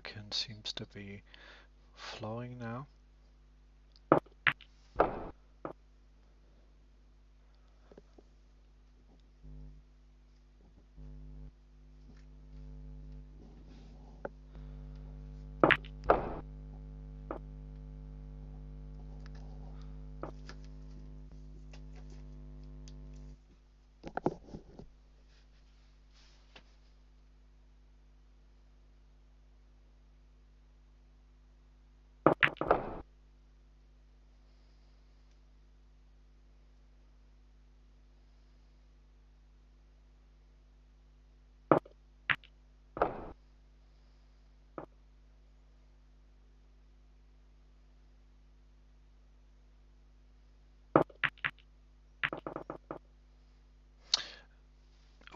American seems to be flowing now.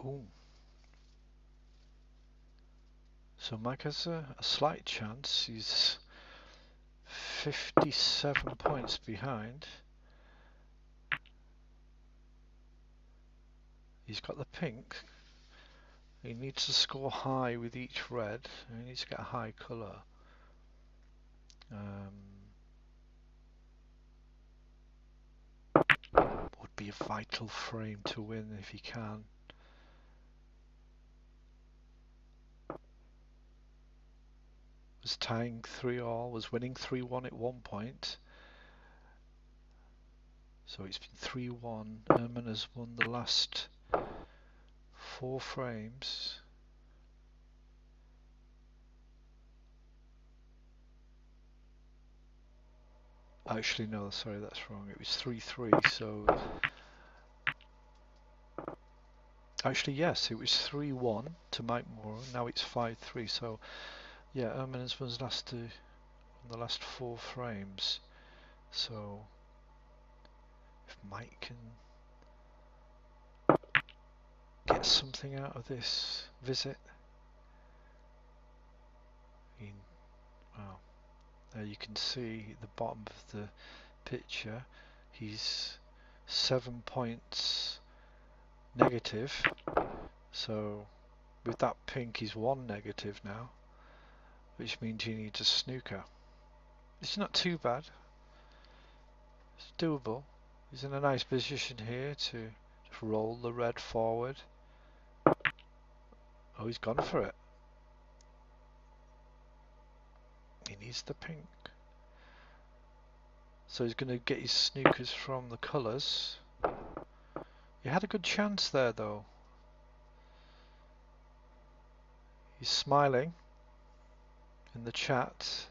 Ooh. So Mike has a slight chance. He's 57 points behind. He's got the pink. He needs to score high with each red. He needs to get a high colour. Would be a vital frame to win if he can. Was tying 3-all, was winning 3-1 at one point. So it's been 3-1. Erman has won the last 4 frames. Actually, no, sorry, that's wrong. It was 3-3, so... Actually, yes, it was 3-1 to Mike Moore. Now it's 5-3, so... Yeah, Erman has won the last 4 frames. So... If Mike can get something out of this visit... Wow. There you can see the bottom of the picture. He's 7 points negative. So with that pink he's 1 negative now, which means he needs a snooker. It's not too bad. It's doable. He's in a nice position here to just roll the red forward. Oh, he's gone for it. He needs the pink. So he's going to get his snookers from the colours. He had a good chance there though. He's smiling in the chat.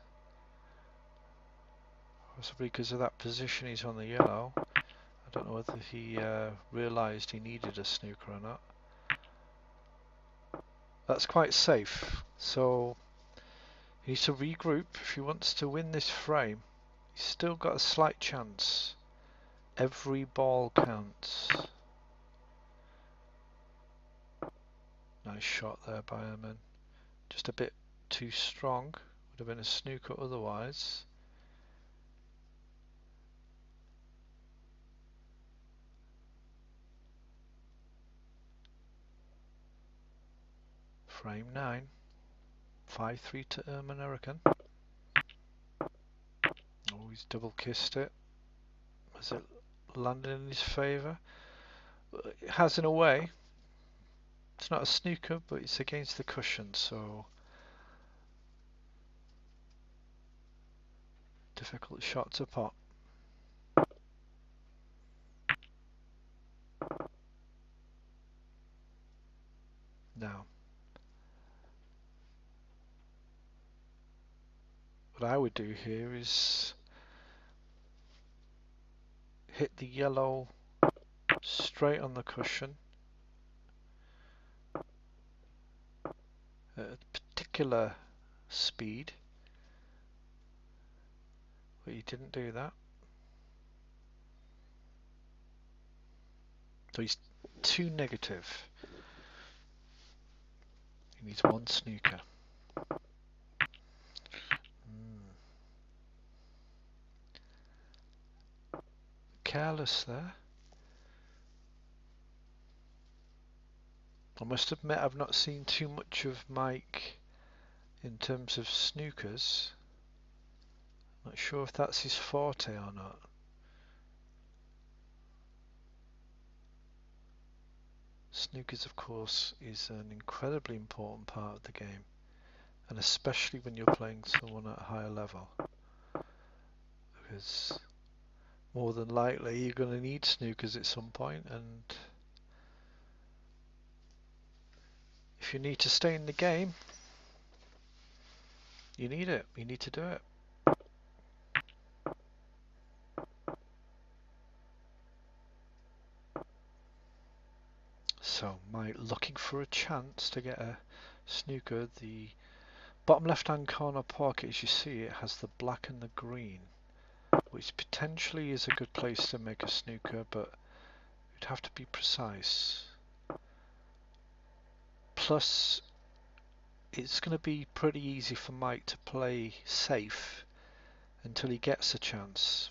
Possibly because of that position he's on the yellow. I don't know whether he realised he needed a snooker or not. That's quite safe. So he needs to regroup if he wants to win this frame. He's still got a slight chance. Every ball counts. Nice shot there by Erman. Just a bit too strong. Would have been a snooker otherwise. Frame 9. 5-3 to Erman American. Oh, he's double kissed it. Has it landed in his favour? It has in a way. It's not a snooker, but it's against the cushion, so difficult shot to pot. Now, what I would do here is hit the yellow straight on the cushion at a particular speed, but he didn't do that. So he's 2 negative. He needs 1 snooker. Careless there. I must admit I've not seen too much of Mike in terms of snookers. Not sure if that's his forte or not. Snookers, of course, is an incredibly important part of the game, and especially when you're playing someone at a higher level, because more than likely you're going to need snookers at some point, and if you need to stay in the game, you need it. You need to do it. So Mike looking for a chance to get a snooker. The bottom left hand corner pocket, as you see, it has the black and the green, which potentially is a good place to make a snooker, but you'd have to be precise. Plus, it's going to be pretty easy for Mike to play safe until he gets a chance.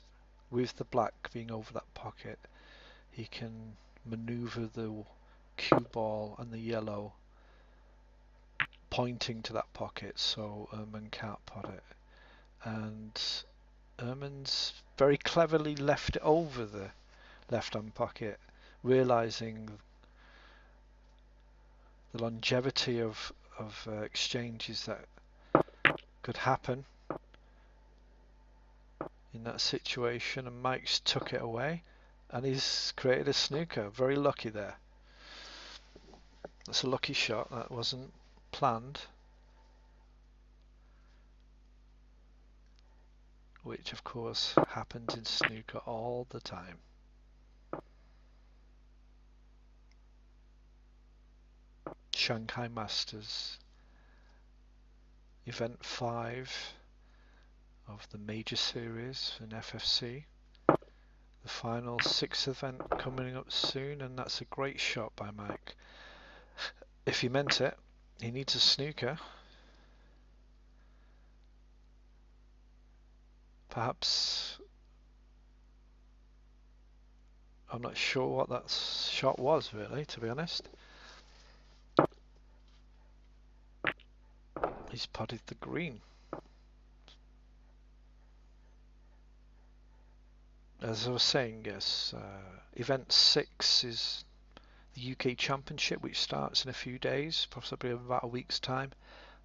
With the black being over that pocket, he can maneuver the cue ball and the yellow pointing to that pocket, so Erman can't pot it. And Erman's very cleverly left it over the left-hand pocket, realizing the longevity of exchanges that could happen in that situation, and Mike's took it away and he's created a snooker. Very lucky there. That's a lucky shot. That wasn't planned, which of course happens in snooker all the time. Shanghai Masters, event 5 of the major series in FFC. The final 6th event coming up soon, and that's a great shot by Mike. If he meant it, he needs a snooker. Perhaps, I'm not sure what that shot was really, to be honest. He's putted the green. As I was saying, yes, event 6 is the UK Championship, which starts in a few days, possibly about a week's time.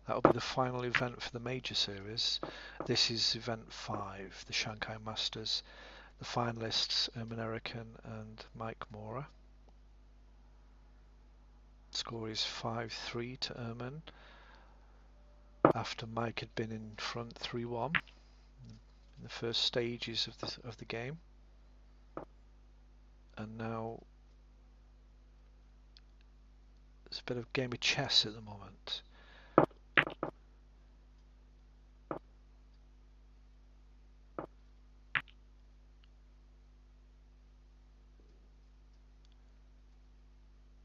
That'll be the final event for the major series. This is event 5, the Shanghai Masters. The finalists, Erman Eriken and Mike Mora. Score is 5-3 to Erman, after Mike had been in front 3-1 in the first stages of the game. And now it's a bit of game of chess at the moment.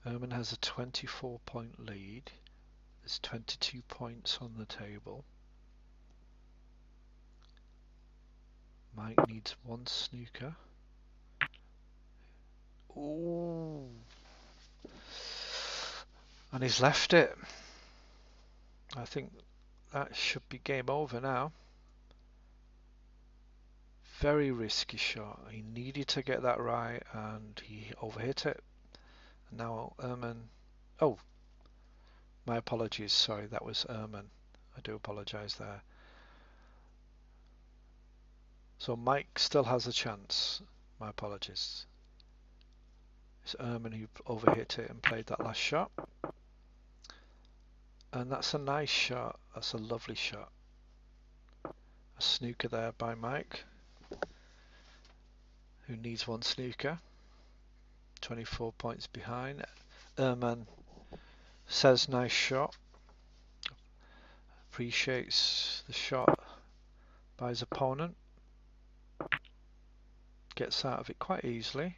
Erman has a 24-point lead. There's 22 points on the table. Mike needs one snooker. Ooh. And he's left it. I think that should be game over now. Very risky shot. He needed to get that right and he overhit it. And now Erman. Oh, my apologies. Sorry, that was Erman. I do apologise there. So Mike still has a chance. My apologies. It's Erman who overhit it and played that last shot. And that's a nice shot. That's a lovely shot. A snooker there by Mike, who needs one snooker. 24 points behind. Erman says nice shot. Appreciates the shot by his opponent. Gets out of it quite easily.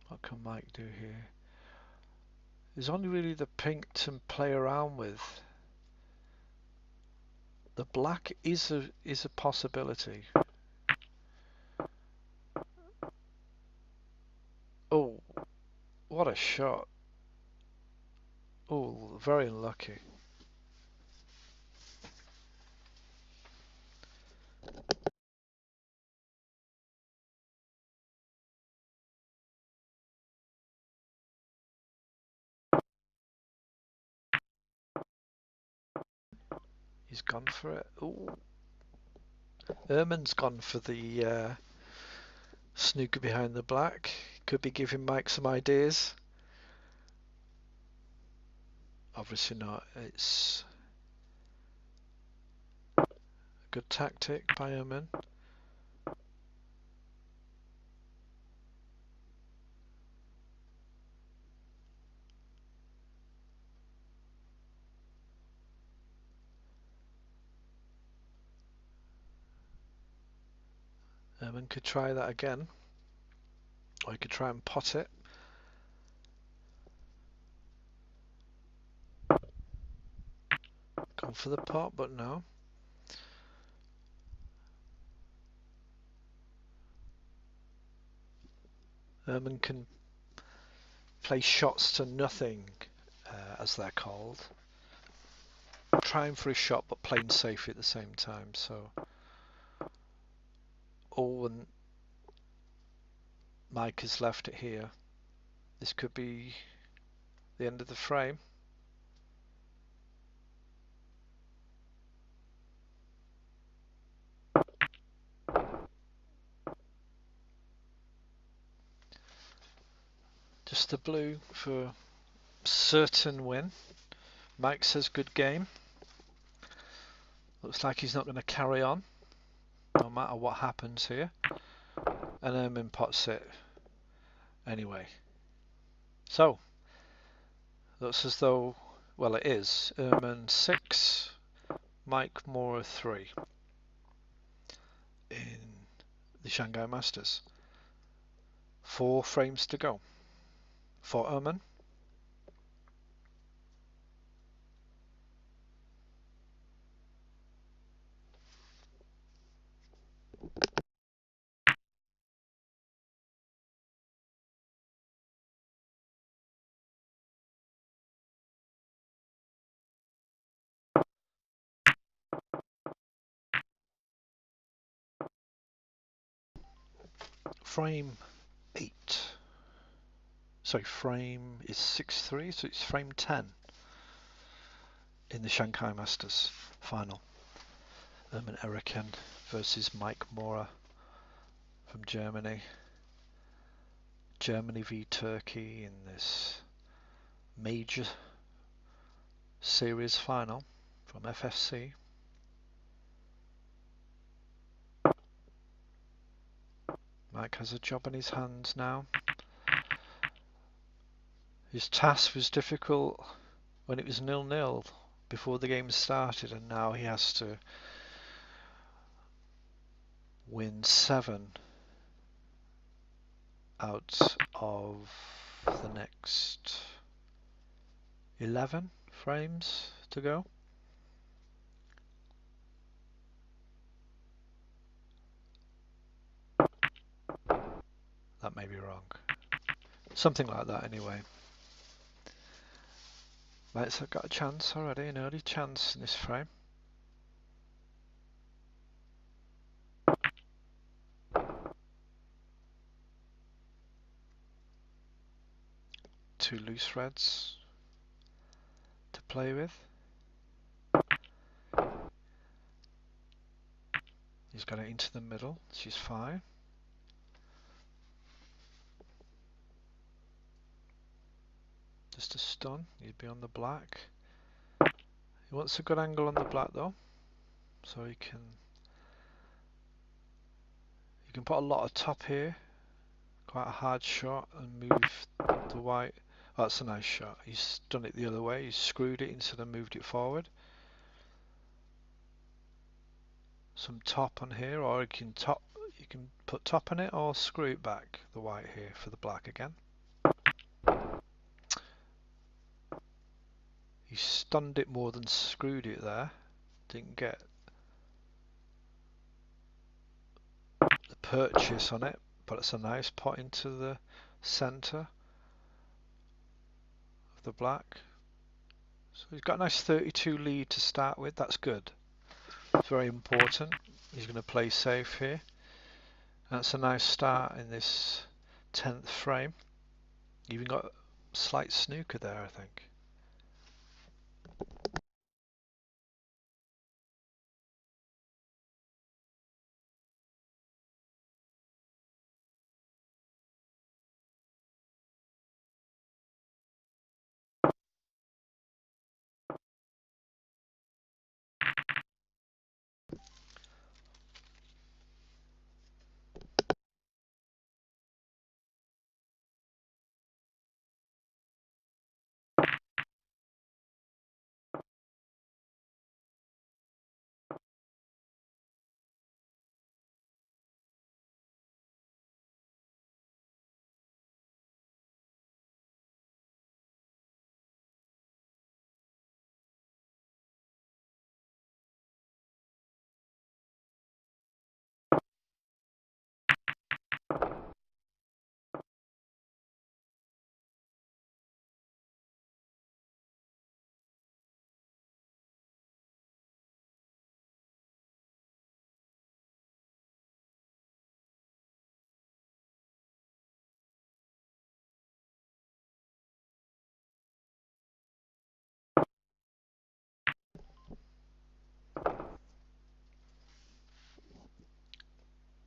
What can Mike do here? There's only really the pink to play around with. The black is a possibility. Oh, what a shot. very unlucky. He's gone for it. Ooh. Ehrman's gone for the snooker behind the black. Could be giving Mike some ideas. Obviously not. It's a good tactic by Ehrman. Ehrman could try that again. Or he could try and pot it. Gone for the pot, but no. Ehrman can play shots to nothing, as they're called. Trying for a shot, but playing safe at the same time. So, and Mike has left it here. This could be the end of the frame. Just the blue for certain win. Mike says good game. Looks like he's not going to carry on, no matter what happens here. And Ehrman pots it anyway. So, looks as though, well, it is. Ehrman 6, Mike Mora 3 in the Shanghai Masters. 4 frames to go for Ehrman. Frame 8. Sorry, frame is 6-3, so it's frame 10 in the Shanghai Masters final. Ehrman Eriken versus Mike Mora from Germany. Germany v Turkey in this major series final from FFC. Mike has a job in his hands now. His task was difficult when it was 0-0 before the game started, and now he has to win 7 out of the next 11 frames to go. That may be wrong. Something like that anyway. Right, so I've got a chance already, an early chance in this frame. Two loose reds to play with. He's got it into the middle, she's fine. Just a stun, he'd be on the black. He wants a good angle on the black though, so he can put a lot of top here, quite a hard shot, and move the white. Oh, that's a nice shot. He's done it the other way, he's screwed it instead of moved it forward. Some top on here, or you can put top on it or screw it back, the white here for the black again. He stunned it more than screwed it there. Didn't get the purchase on it, but it's a nice pot into the center of the black. So he's got a nice 32 lead to start with. That's good. It's very important. He's going to play safe here. That's a nice start in this 10th frame. Even got a slight snooker there, I think.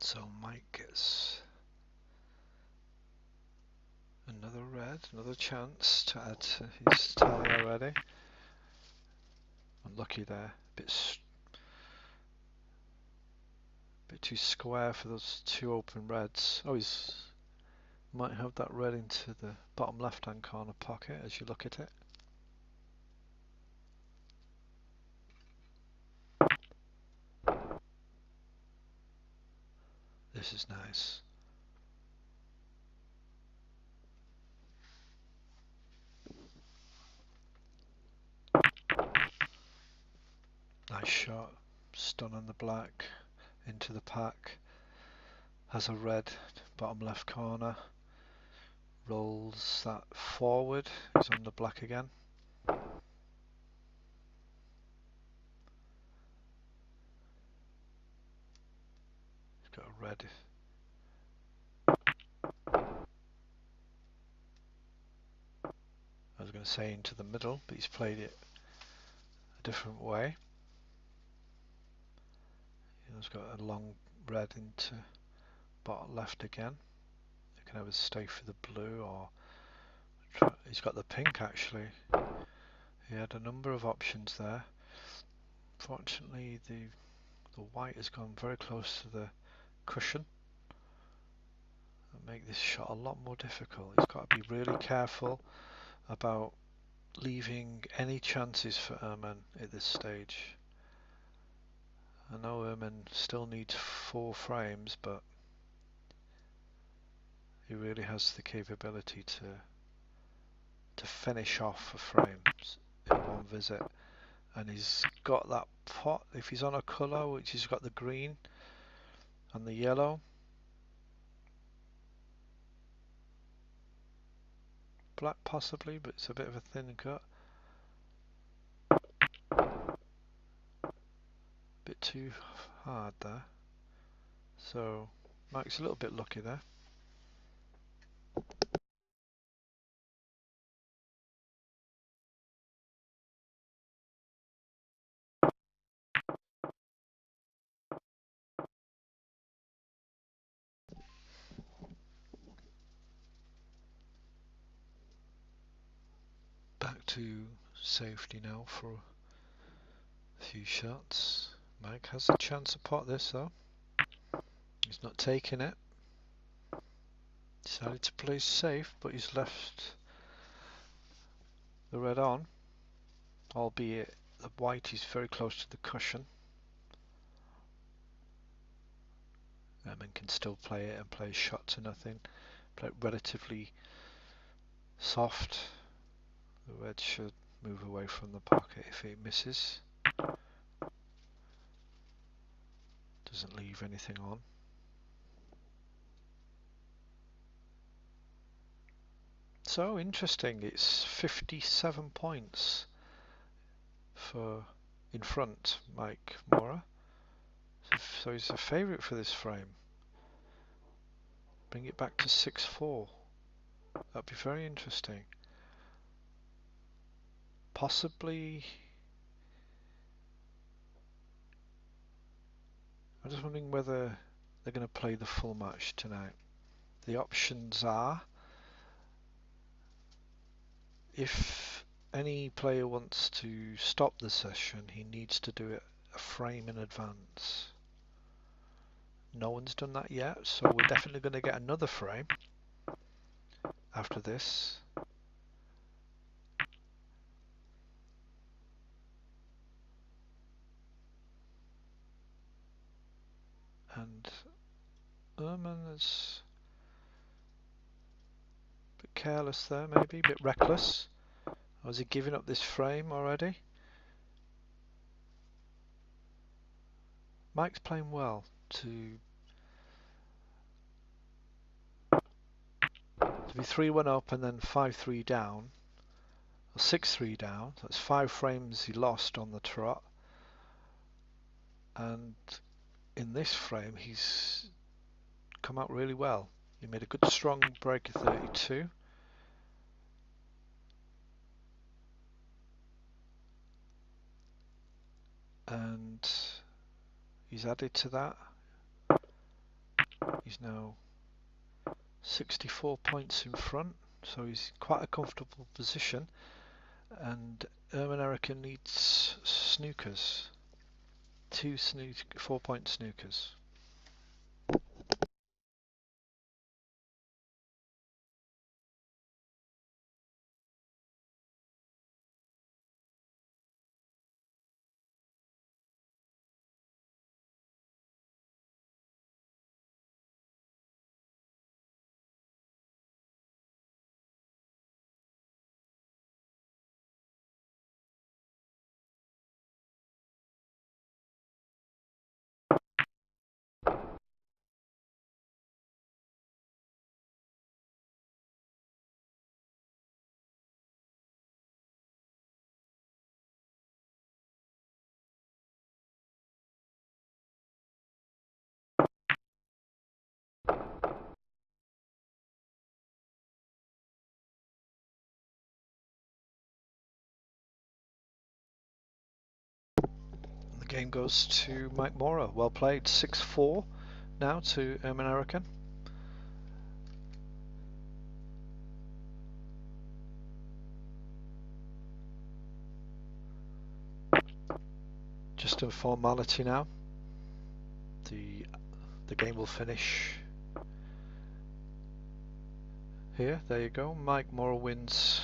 So Mike gets another red, another chance to add to his tally already. Unlucky there, bit too square for those two open reds. Oh, he's might have that red into the bottom left hand corner pocket as you look at it. This is nice. Nice shot, stun on the black, into the pack, has a red bottom left corner, rolls that forward, he's on the black again. He's got a red. I was going to say into the middle, but he's played it a different way. He's got a long red into bottom left again. You can either stay for the blue or he's got the pink actually. He had a number of options there. Fortunately, the white has gone very close to the cushion and make this shot a lot more difficult. He's got to be really careful about leaving any chances for Erman at this stage. I know Erman still needs 4 frames, but he really has the capability to finish off a frame in one visit. And he's got that pot, if he's on a colour which he's got the green and the yellow, black possibly, but it's a bit of a thin cut. Bit too hard there. So Mike's a little bit lucky there. Back to safety now for a few shots. Mike has a chance to pot this though. He's not taking it. Decided to play safe, but he's left the red on, albeit the white is very close to the cushion. And can still play it and play a shot to nothing. Play it relatively soft. The red should move away from the pocket if it misses. Doesn't leave anything on. So interesting, it's 57 points for in front, Mike Mora. So he's a favourite for this frame. Bring it back to 6-4. That'd be very interesting. Possibly. I'm just wondering whether they're going to play the full match tonight. The options are, if any player wants to stop the session, he needs to do it a frame in advance. No one's done that yet, so we're definitely going to get another frame after this. And Ehrman is a bit careless there, maybe a bit reckless. Or is he giving up this frame already? Mike's playing well to be 3-1 up and then 5-3 down, or 6-3 down. That's 5 frames he lost on the trot. And in this frame, he's come out really well. He made a good strong break of 32. And he's added to that. He's now 64 points in front, so he's quite a comfortable position. And Erman needs snookers. 2 4-point snookers. The game goes to Mike Mora. Well played. 6-4 now to Erman. Just a formality now. The game will finish here. There you go. Mike Mora wins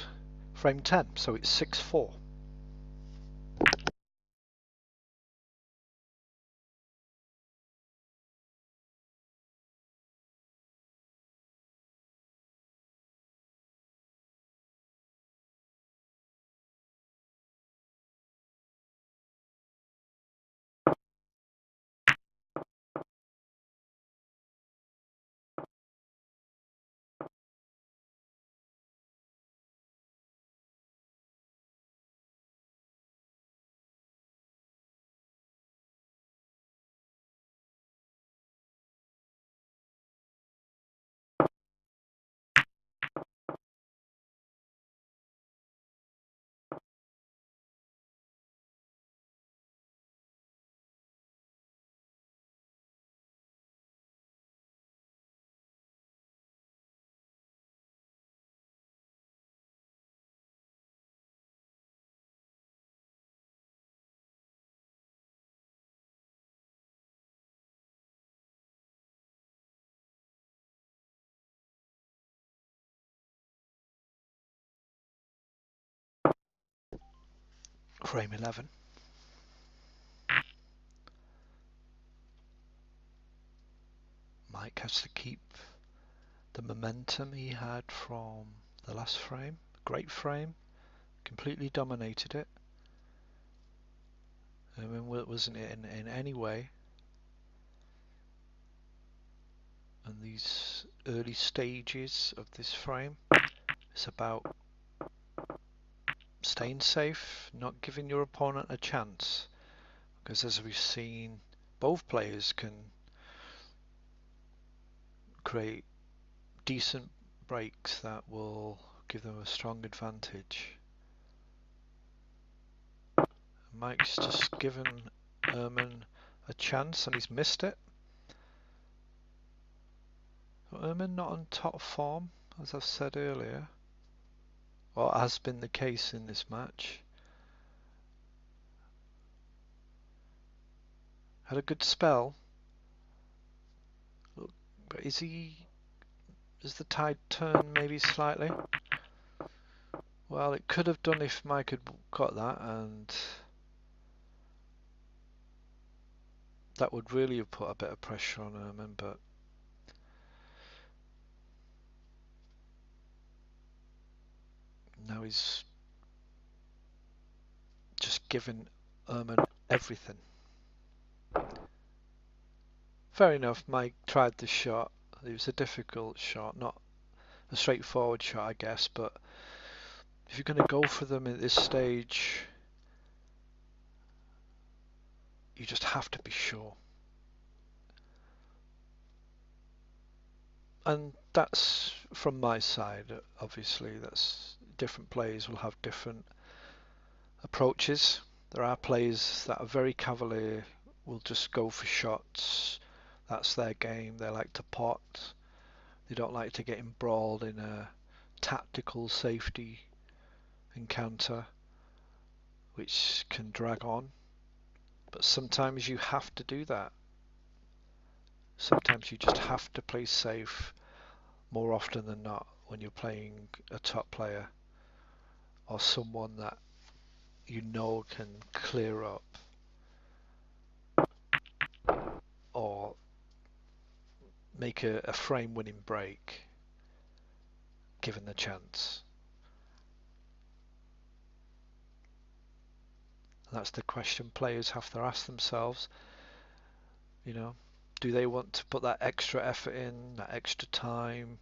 frame 10, so it's 6-4. Frame 11. Mike has to keep the momentum he had from the last frame. Great frame, completely dominated it. I mean, it wasn't in any way. And these early stages of this frame, it's about staying safe, not giving your opponent a chance, because as we've seen, both players can create decent breaks that will give them a strong advantage. Mike's just given Ehrman a chance and he's missed it. Ehrman not on top form, as I've said earlier, or has been the case in this match. Had a good spell, but has the tide turned maybe slightly? Well, it could have done if Mike had got that, and that would really have put a bit of pressure on Ehrman, but now he's just given Ehrman everything. Fair enough, Mike tried the shot. It was a difficult shot, not a straightforward shot, I guess, but if you're going to go for them at this stage, you just have to be sure. And that's from my side, obviously. That's different players will have different approaches. There are players that are very cavalier, will just go for shots. That's their game. They like to pot. They don't like to get embroiled in a tactical safety encounter, which can drag on. But sometimes you have to do that. Sometimes you just have to play safe more often than not when you're playing a top player or someone that you know can clear up or make a frame winning break given the chance. That's the question players have to ask themselves. You know, do they want to put that extra effort in, that extra time?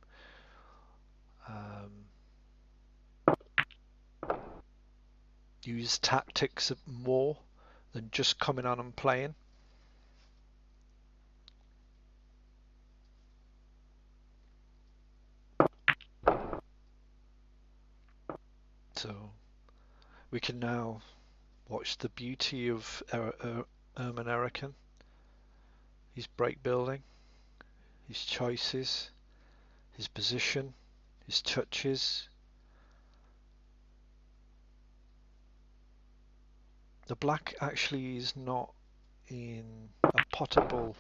Use tactics more than just coming on and playing? So we can now watch the beauty of Erman Eriken, his break building, his choices, his position, his touches. The black actually is not in a potable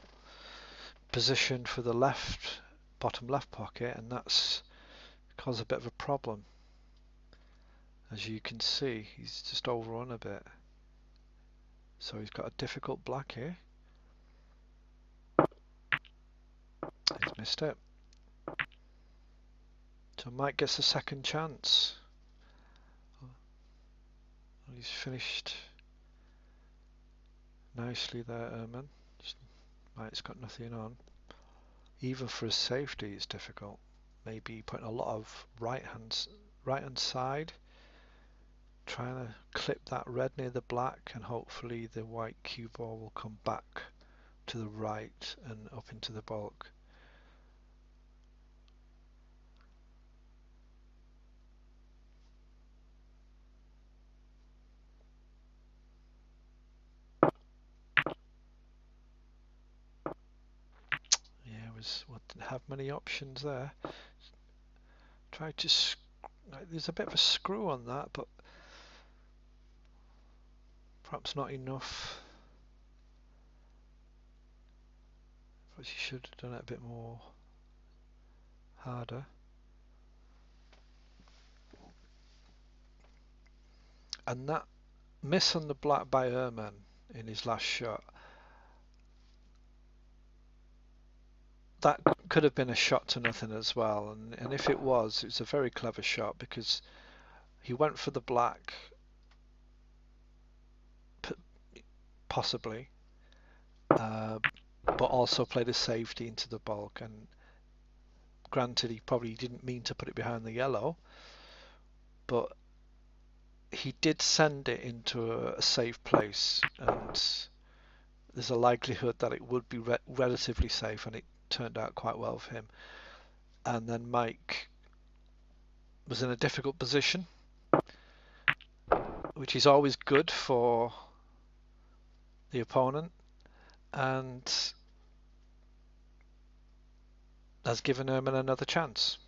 position for the left, bottom left pocket, and that's caused a bit of a problem. As you can see, he's just overrun a bit. So he's got a difficult black here. He's missed it. So Mike gets a second chance. He's finished nicely there, Ehrman. Mike's got nothing on. Even for his safety, it's difficult. Maybe putting a lot of right hand side, trying to clip that red near the black, and hopefully the white cue ball will come back to the right and up into the bulk. Didn't have many options there. Tried to, there's a bit of a screw on that, but perhaps not enough. Perhaps you should have done it a bit more harder. And that miss on the black by Ehrman in his last shot, that could have been a shot to nothing as well, and if it was, it's a very clever shot because he went for the black, possibly, but also played a safety into the bulk, and granted he probably didn't mean to put it behind the yellow, but he did send it into a safe place, and there's a likelihood that it would be relatively safe, and it turned out quite well for him. And then Mike was in a difficult position, which is always good for the opponent, and has given Herman another chance.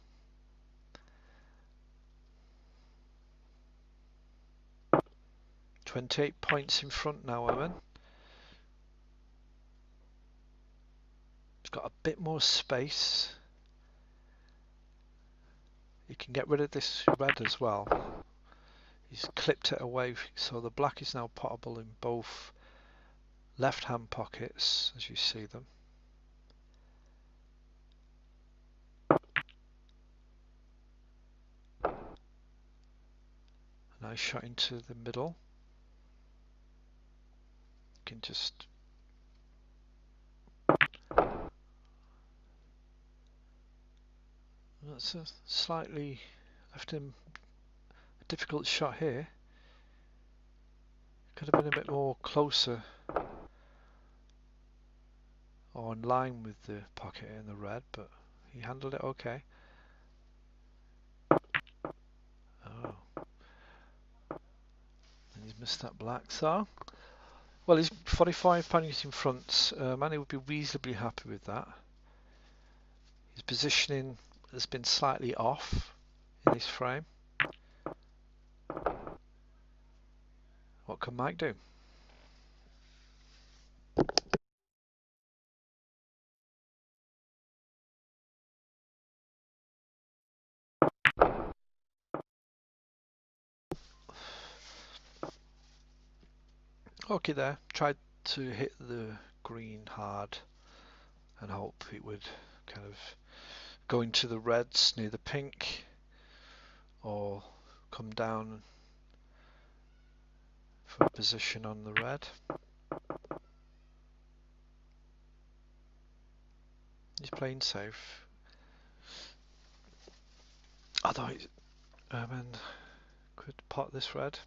"28 points in front now, Herman. He's got a bit more space. He can get rid of this red as well. He's clipped it away, so the black is now potable in both left-hand pockets, as you see them. A nice shot into the middle. You can just that's a slightly left him a difficult shot here. Could have been a bit more closer or in line with the pocket in the red, but he handled it okay. Oh, and he's missed that black. So, well, he's 45 points in front. Manny would be reasonably happy with that. His positioning has been slightly off in this frame. What can Mike do? Okay there, tried to hit the green hard and hope it would kind of go into the reds near the pink or come down for a position on the red. He's playing safe. Although Herman could pot this red.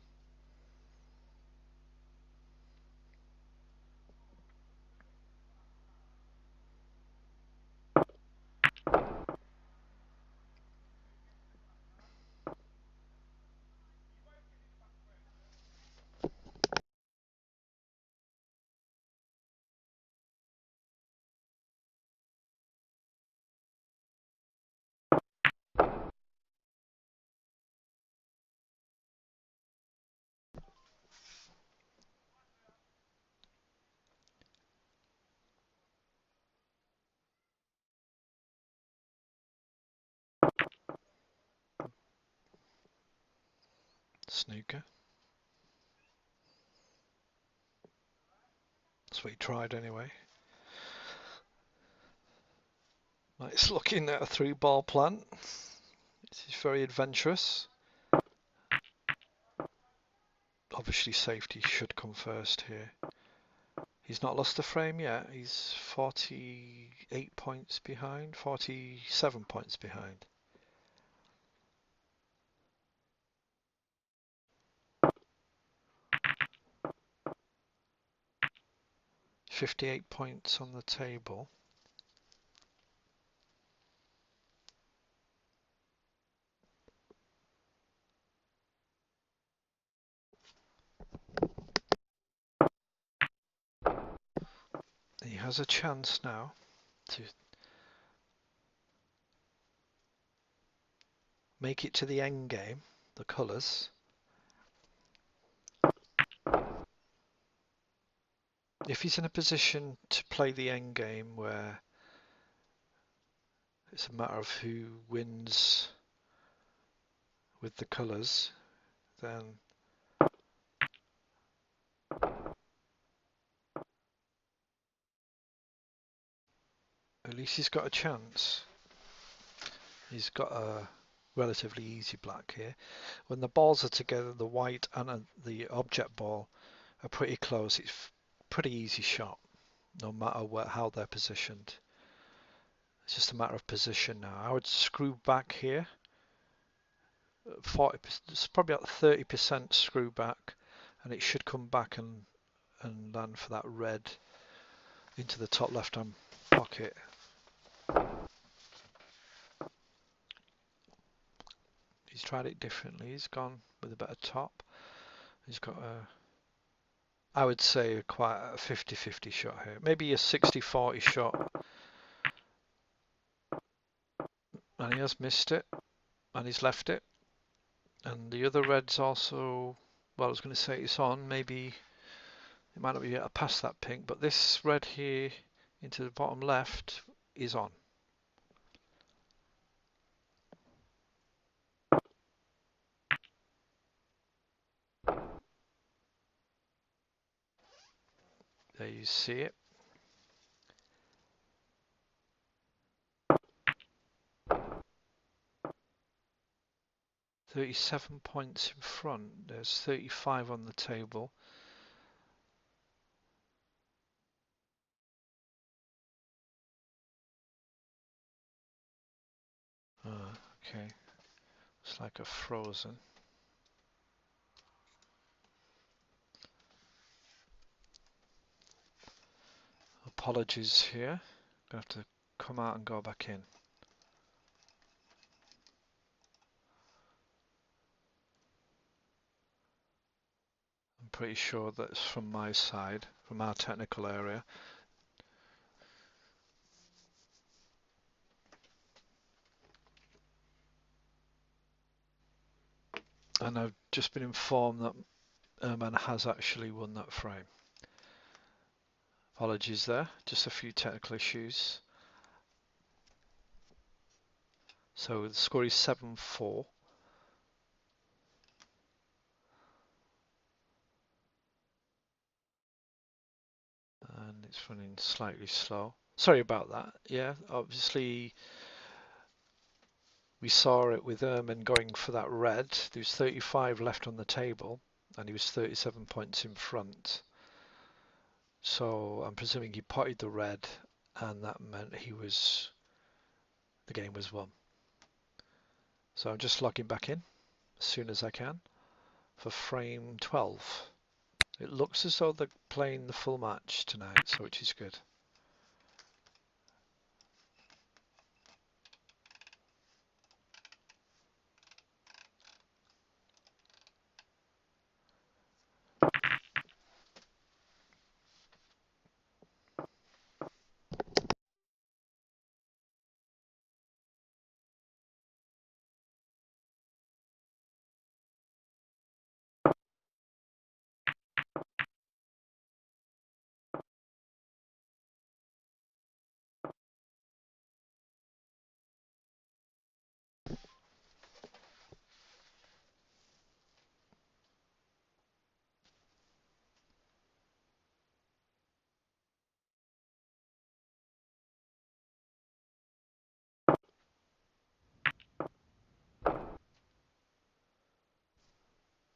Snooker. That's what he tried anyway. Mike's looking at a 3-ball plan. This is very adventurous. Obviously safety should come first here. He's not lost the frame yet. He's 48 points behind, 47 points behind. "58 points on the table." He has a chance now to make it to the end game, the colours. If he's in a position to play the end game where it's a matter of who wins with the colours, then at least he's got a chance. He's got a relatively easy black here. When the balls are together, the white and the object ball are pretty close. It's pretty easy shot, no matter how they're positioned. It's just a matter of position now. I would screw back here 40%, it's probably about 30% screw back, and it should come back and land for that red into the top left hand pocket. He's tried it differently. He's gone with a better top. He's got a, I would say, quite a 50-50 shot here. Maybe a 60-40 shot. And he has missed it. And he's left it. And the other red's also, well, I was going to say it's on. Maybe it might not be able to pass that pink. But this red here into the bottom left is on. There you see it. 37 points in front. There's 35 on the table. Okay. It's like a frozen. Apologies here. Gonna have to come out and go back in. I'm pretty sure that's from my side, from our technical area. And I've just been informed that Erman has actually won that frame. Apologies there, just a few technical issues. So the score is 7-4. And it's running slightly slow. Sorry about that. Yeah, obviously we saw it with Erman going for that red. There's 35 left on the table and he was 37 points in front. So I'm presuming he potted the red and that meant the game was won. So I'm just logging back in as soon as I can for frame 12. It looks as though they're playing the full match tonight, so which is good.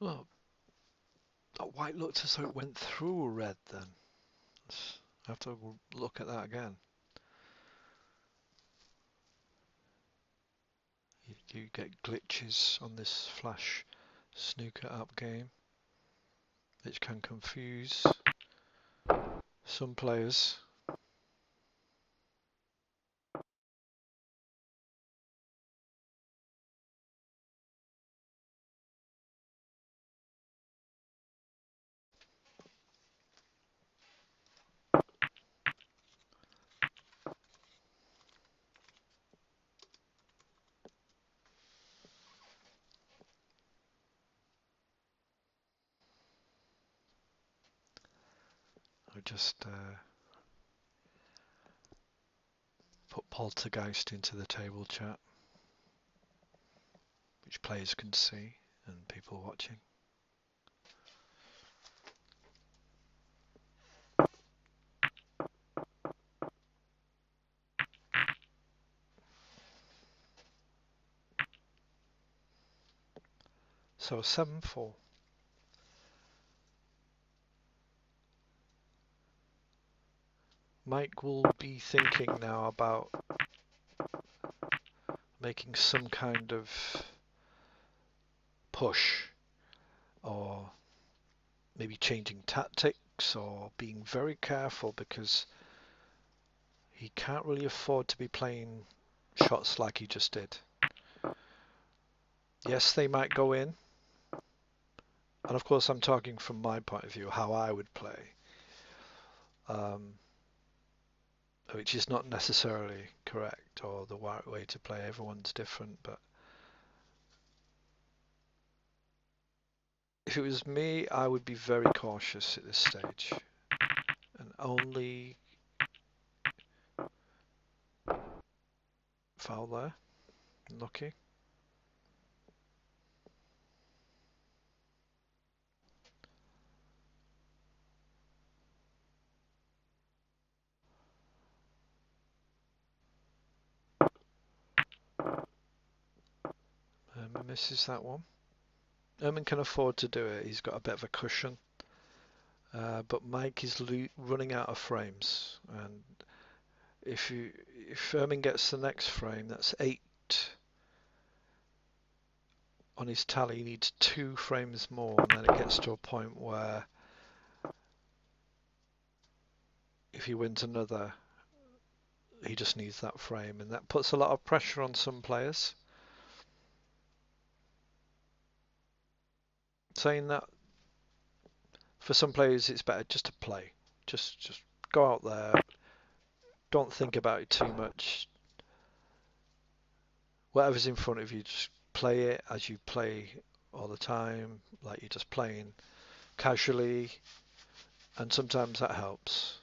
Well, that white looked as though it went through red then. I have to look at that again. You do get glitches on this flash snooker app game, which can confuse some players. I just put poltergeist into the table chat, which players can see and people watching. So 7-4. Mike will be thinking now about making some kind of push, or maybe changing tactics, or being very careful, because he can't really afford to be playing shots like he just did. Yes, they might go in, and of course I'm talking from my point of view, how I would play, which is not necessarily correct or the right way to play. Everyone's different, but if it was me, I would be very cautious at this stage, and only foul there. Lucky. Misses that one. Erman can afford to do it. He's got a bit of a cushion. But Mike is running out of frames, and if Erman gets the next frame, that's 8 on his tally. He needs 2 frames more, and then it gets to a point where if he wins another, he just needs that frame, and that puts a lot of pressure on some players. Saying that, for some players it's better just to play. Just go out there, don't think about it too much. Whatever's in front of you, just play it as you play all the time, like you're just playing casually, and sometimes that helps.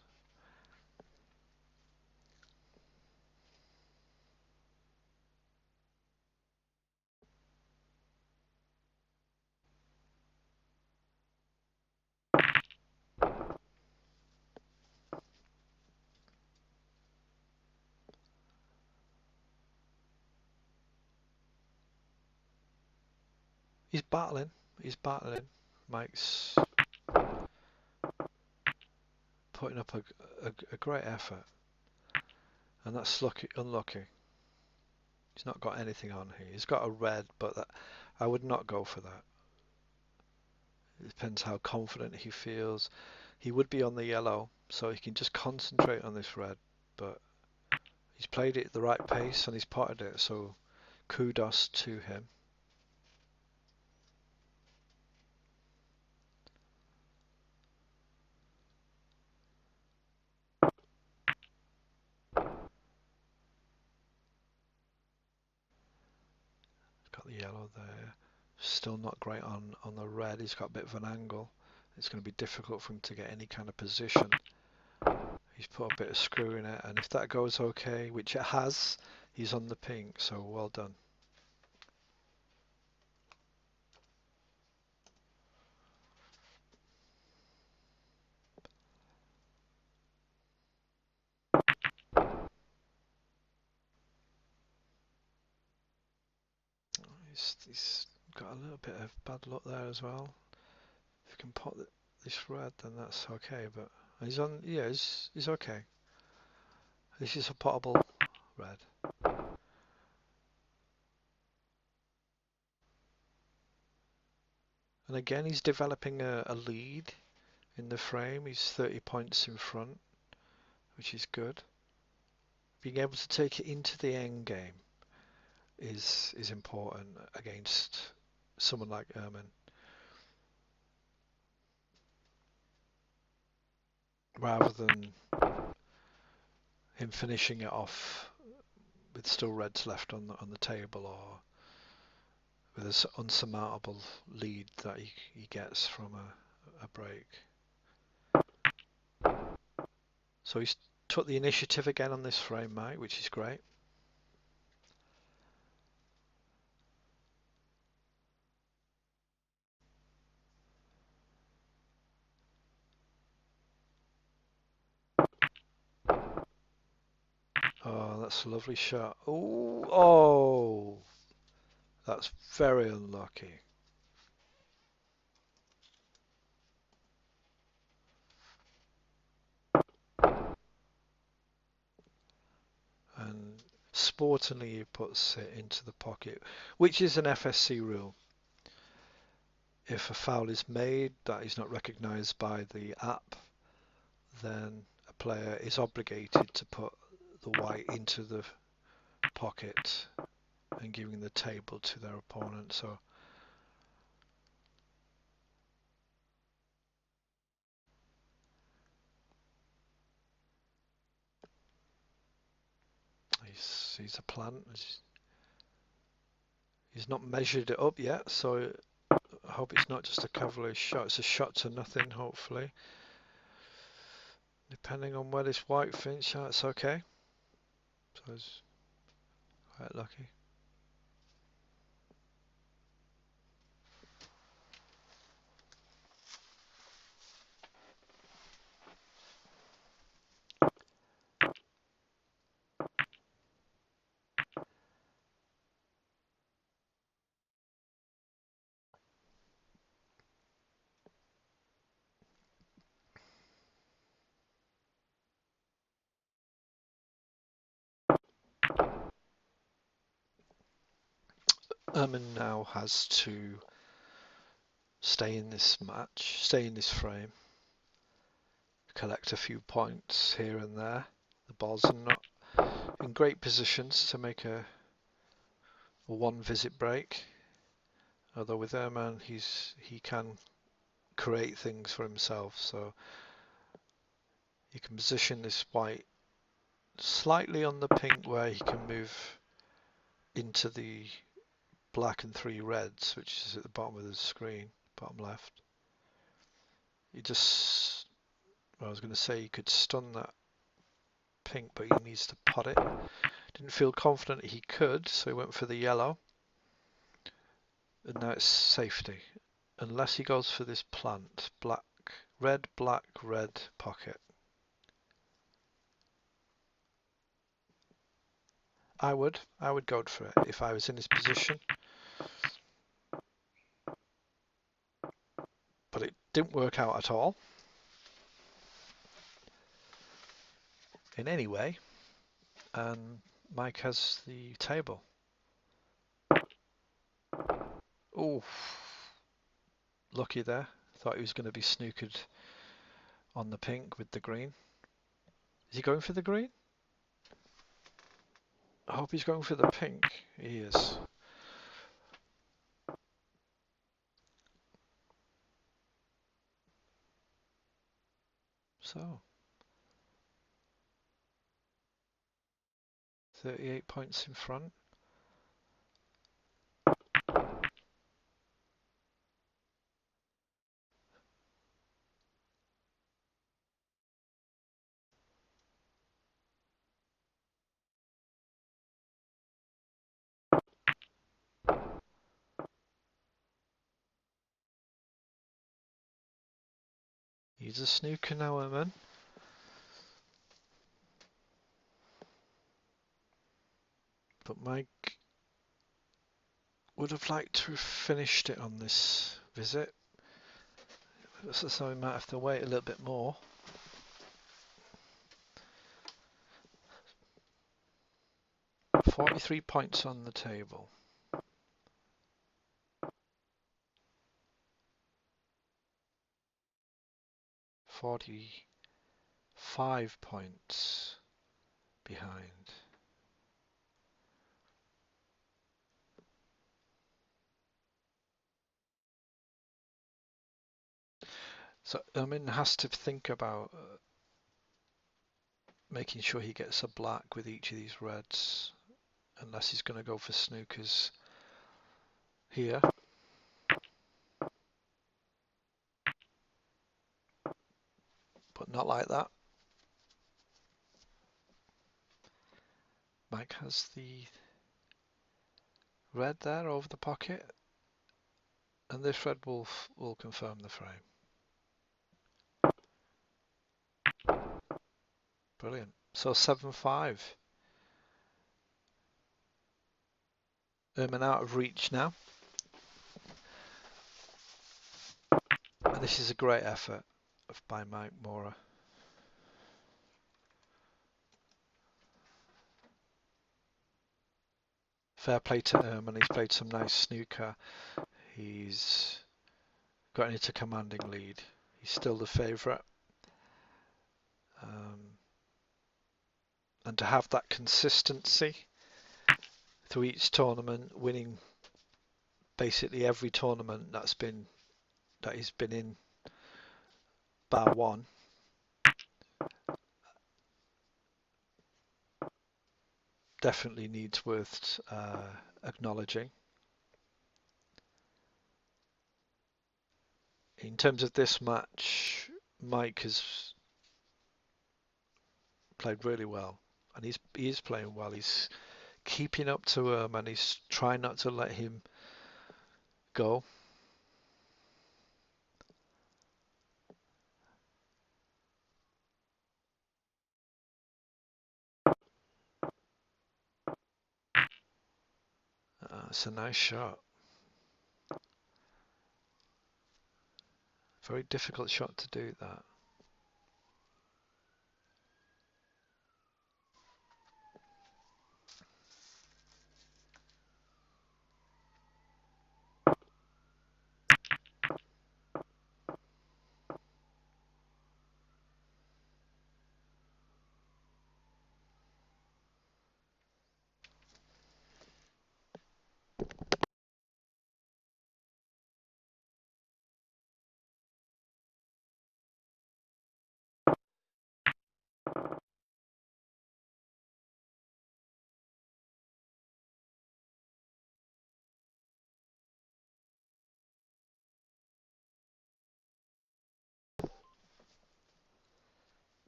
He's battling. He's battling. Mike's putting up a great effort, and that's unlucky. He's not got anything on here. He's got a red, but I would not go for that. It depends how confident he feels. He would be on the yellow, so he can just concentrate on this red, but he's played it at the right pace and he's potted it, so kudos to him. Got the yellow there. Still not great on the red. He's got a bit of an angle. It's going to be difficult for him to get any kind of position. He's put a bit of screw in it, and if that goes okay, which it has, he's on the pink, so well done. He's got a little bit of bad luck there as well. If you can pot this red, then that's okay, but he's on, yeah, he's okay. This is a potable red. And again, he's developing a lead in the frame. He's 30 points in front, which is good. Being able to take it into the end game is important against someone like Erman. Rather than him finishing it off with still reds left on the table, or with this unsurmountable lead that he gets from a break. So he's took the initiative again on this frame, Mike, which is great. Oh, that's a lovely shot. Ooh, oh, that's very unlucky. And sportingly he puts it into the pocket, which is an FSC rule. If a foul is made that is not recognised by the app, then a player is obligated to put the white into the pocket and giving the table to their opponent. So he sees a plant. He's not measured it up yet, so I hope it's not just a cavalier shot. It's a shot to nothing, hopefully. Depending on where this white finishes, it's okay. So it's quite lucky. Erman now has to stay in this match, stay in this frame, collect a few points here and there. The balls are not in great positions to make a one visit break, although with Erman he can create things for himself, so you can position this white slightly on the pink where he can move into the black and 3 reds, which is at the bottom of the screen, bottom left. You just, well, I was going to say you could stun that pink, but he needs to pot it. Didn't feel confident he could, so he went for the yellow. And now it's safety. Unless he goes for this plant. Black, red, pocket. I would go for it if I was in his position. But it didn't work out at all. In any way. And Mike has the table. Oh, lucky there. Thought he was going to be snookered on the pink with the green. Is he going for the green? I hope he's going for the pink. He is. So, 38 points in front. He's a snooker now, Erman. But Mike would have liked to have finished it on this visit. So we might have to wait a little bit more. $43 points on the table. $45 points behind. So Ermin has to think about making sure he gets a black with each of these reds, unless he's going to go for snookers here. But not like that. Mike has the red there over the pocket, and this red wolf will confirm the frame. Brilliant. So 7-5. Erman out of reach now. And this is a great effort by Mike Mora. Fair play to Erman. He's played some nice snooker. He's got into commanding lead. He's still the favourite. And to have that consistency through each tournament, winning basically every tournament that he's been in, bar one, definitely needs worth acknowledging. In terms of this match, Mike has played really well, and he is playing well. He's keeping up to him, and he's trying not to let him go. It's a nice shot. Very difficult shot to do that.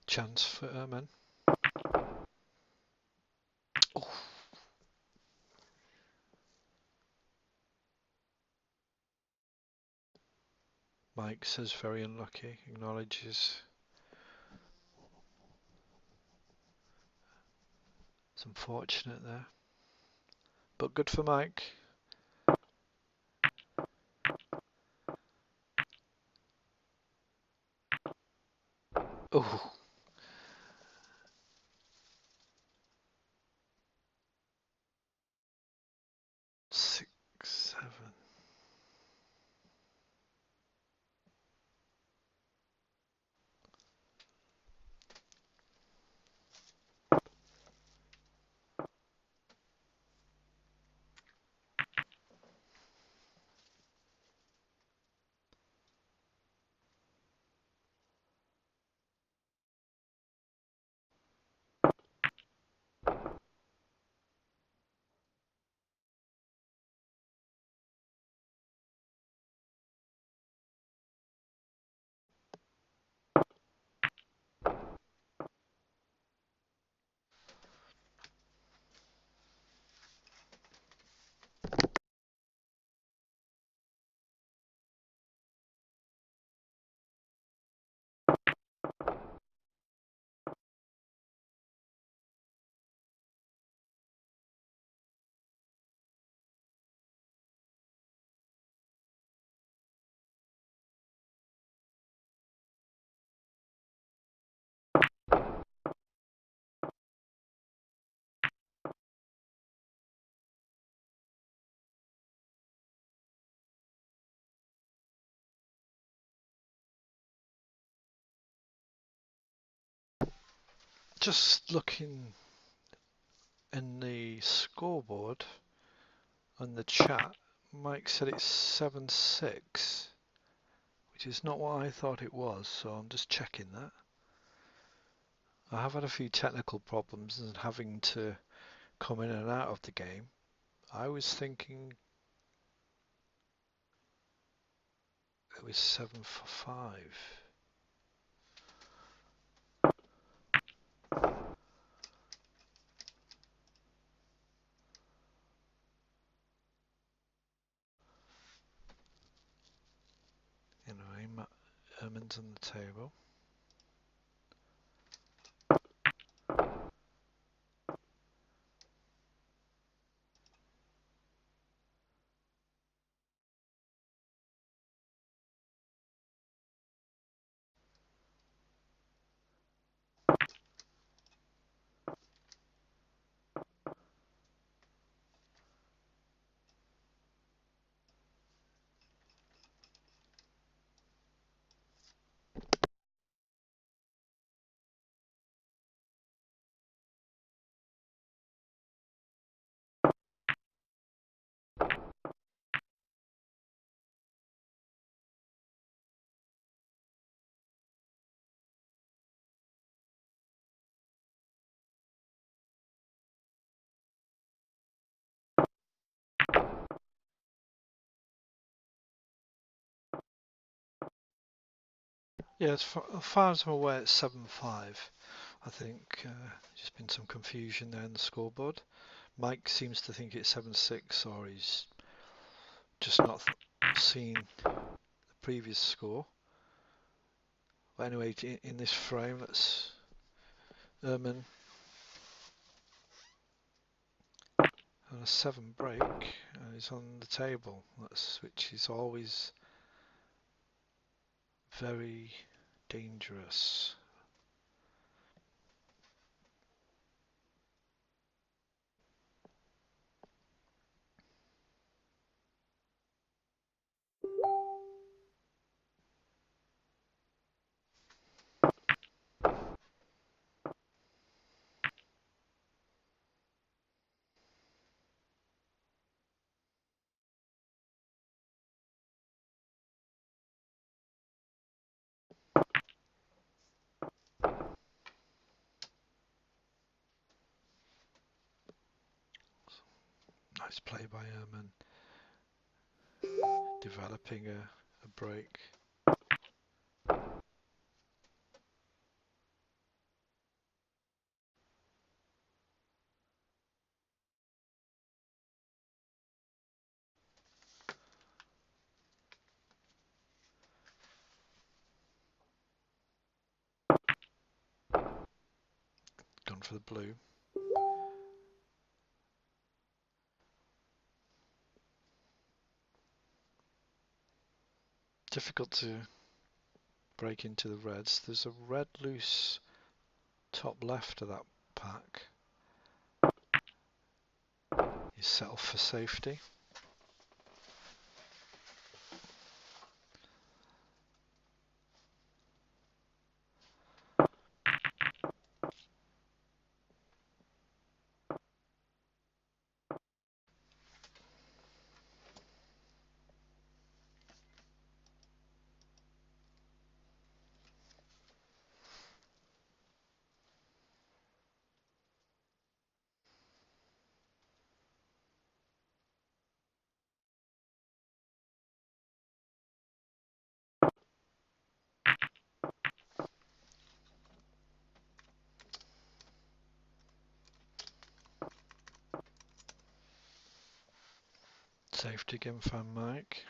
Chance for Erman. Oh. Mike says very unlucky, acknowledges it's unfortunate there, but good for Mike. Oh, 6, 7. Just looking in the scoreboard and the chat, Mike said it's 7-6, which is not what I thought it was, so I'm just checking that. I have had a few technical problems and having to come in and out of the game. I was thinking it was 7-5. Anyway, Erman's on the table. Yeah, as far as I'm aware, it's 7-5. I think just been some confusion there in the scoreboard. Mike seems to think it's 7-6, or he's just not seen the previous score. But anyway, in this frame, let's Ehrman on a 7 break, and he's on the table. Which is always very dangerous. Nice play by Ehrman, developing a break. Gone for the blue. Difficult to break into the reds. There's a red loose top left of that pack. You settle for safety. Safety again for Mike.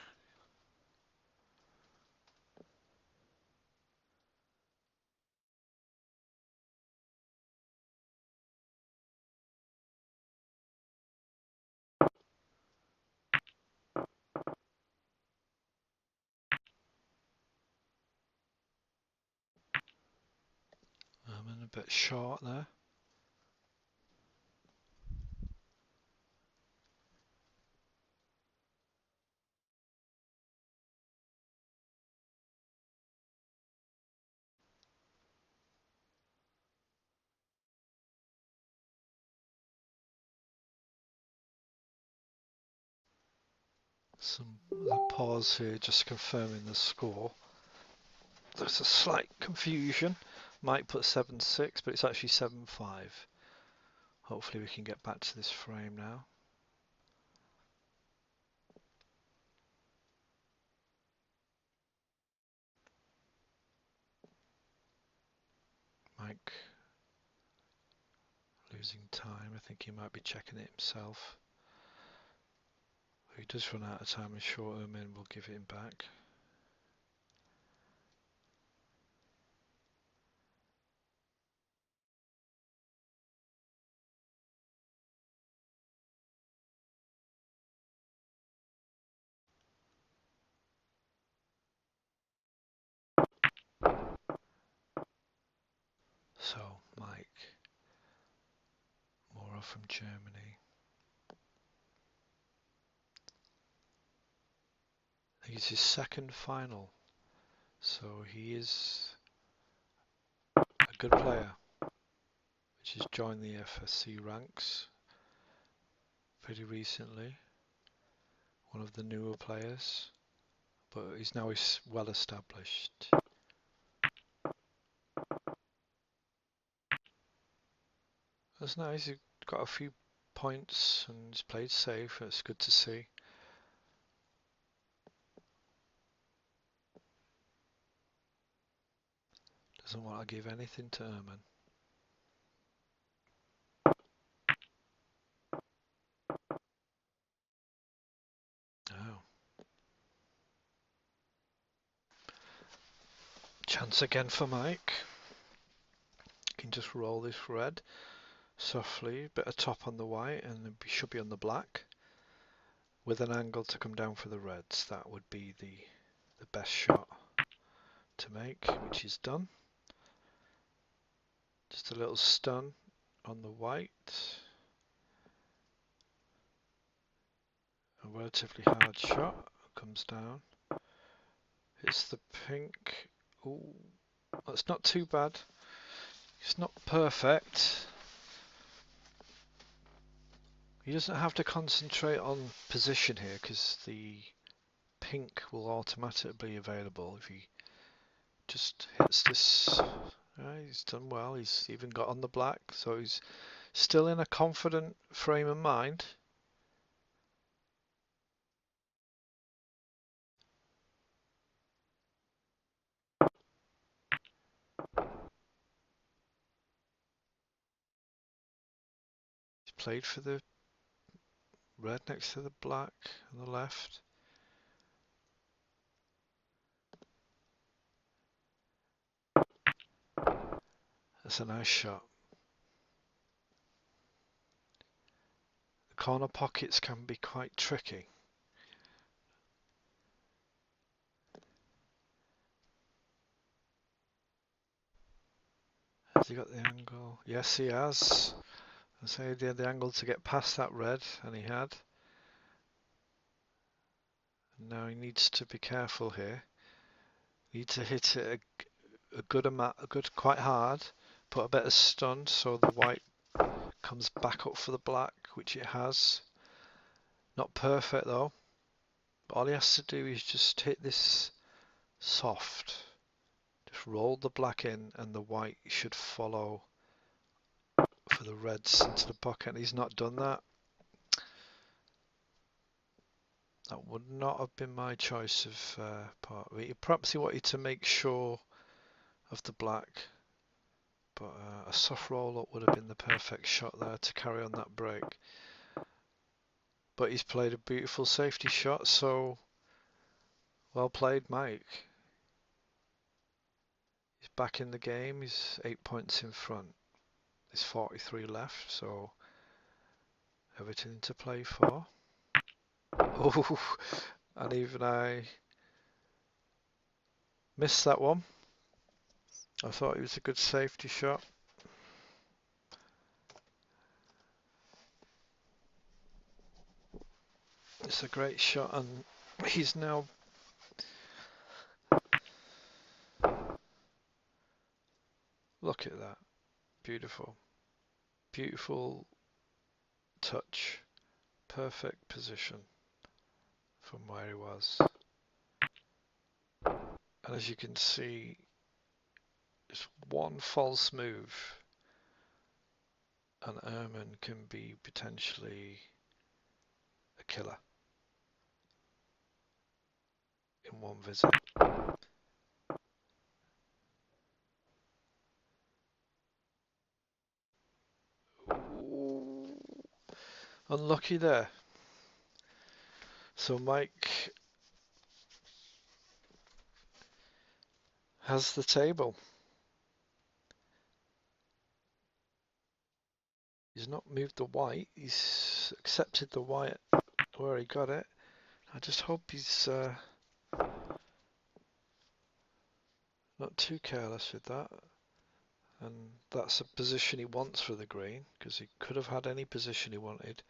I'm a bit short there. Some pause here, just confirming the score. There's a slight confusion. Mike put 7-6, but it's actually 7-5. Hopefully we can get back to this frame now. Mike losing time. I think he might be checking it himself. If he does run out of time, I'm sure Ehrman will give it him back. So, Mike Mora from Germany. I think it's his second final, so he is a good player, which has joined the FSC ranks pretty recently. One of the newer players, but he's now well established. That's nice. He's got a few points and he's played safe. That's good to see. Doesn't want to give anything to Erman. Oh. Chance again for Mike. Can just roll this red softly, bit of top on the white, and it should be on the black. With an angle to come down for the reds, that would be the best shot to make, which is done. Just a little stun on the white. A relatively hard shot, comes down. Hits the pink. Ooh, that's not too bad. It's not perfect. He doesn't have to concentrate on position here because the pink will automatically be available if he just hits this. He's done well. He's even got on the black, so he's still in a confident frame of mind. He's played for the red next to the black on the left. That's a nice shot. The corner pockets can be quite tricky. Has he got the angle? Yes, he has. I say he had the angle to get past that red, and he had. And now he needs to be careful here. Needs to hit it a good amount, quite hard. Put a bit of stun so the white comes back up for the black, which it has. Not perfect though. All he has to do is just hit this soft. Just roll the black in, and the white should follow for the reds into the pocket. And he's not done that. That would not have been my choice of part. Perhaps he wanted to make sure of the black, but a soft roll up would have been the perfect shot there to carry on that break. But he's played a beautiful safety shot, so well played, Mike. He's back in the game. He's 8 points in front. There's 43 left, so everything to play for. Oh, and even I missed that one. I thought it was a good safety shot. It's a great shot, and he's now look at that. Beautiful. Beautiful touch. Perfect position from where he was. And as you can see, just one false move and Erman can be potentially a killer in one visit. Ooh, unlucky there. So Mike has the table. He's not moved the white, he's accepted the white where he got it. I just hope he's not too careless with that. And that's a position he wants for the green, because he could have had any position he wanted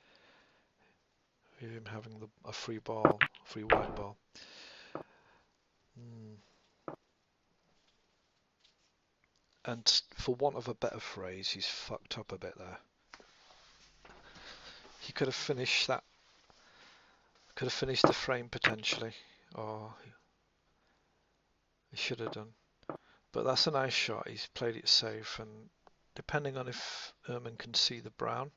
with him having a free ball, free white ball. And for want of a better phrase, he's fucked up a bit there. He could have finished that, could have finished the frame potentially, or he should have done. But that's a nice shot. He's played it safe, and depending on if Erman can see the brown.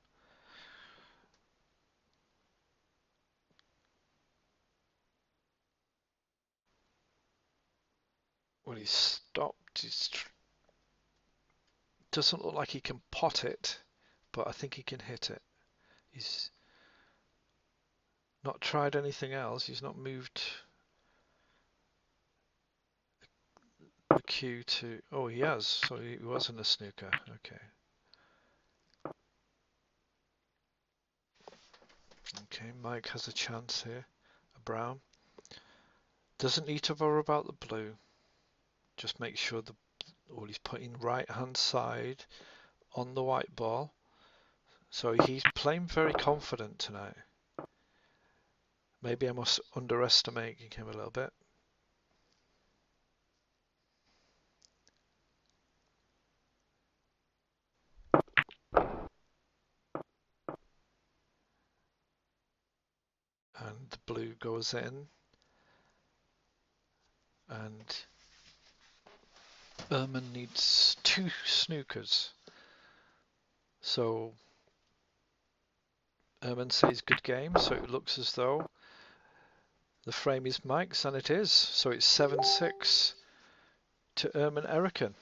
Well, he's stopped. doesn't look like he can pot it, but I think he can hit it. He's not tried anything else. He's not moved the cue to... Oh, he has. So he was in a snooker. Okay. Okay, Mike has a chance here. A brown. Doesn't need to worry about the blue. Just make sure he's putting right hand side on the white ball. So he's playing very confident tonight. Maybe I must underestimate him a little bit. And the blue goes in. And Ehrman needs 2 snookers. So Ehrman says good game, so it looks as though the frame is Mike's, and it is. So it's 7-6 to Ehrman Eriken.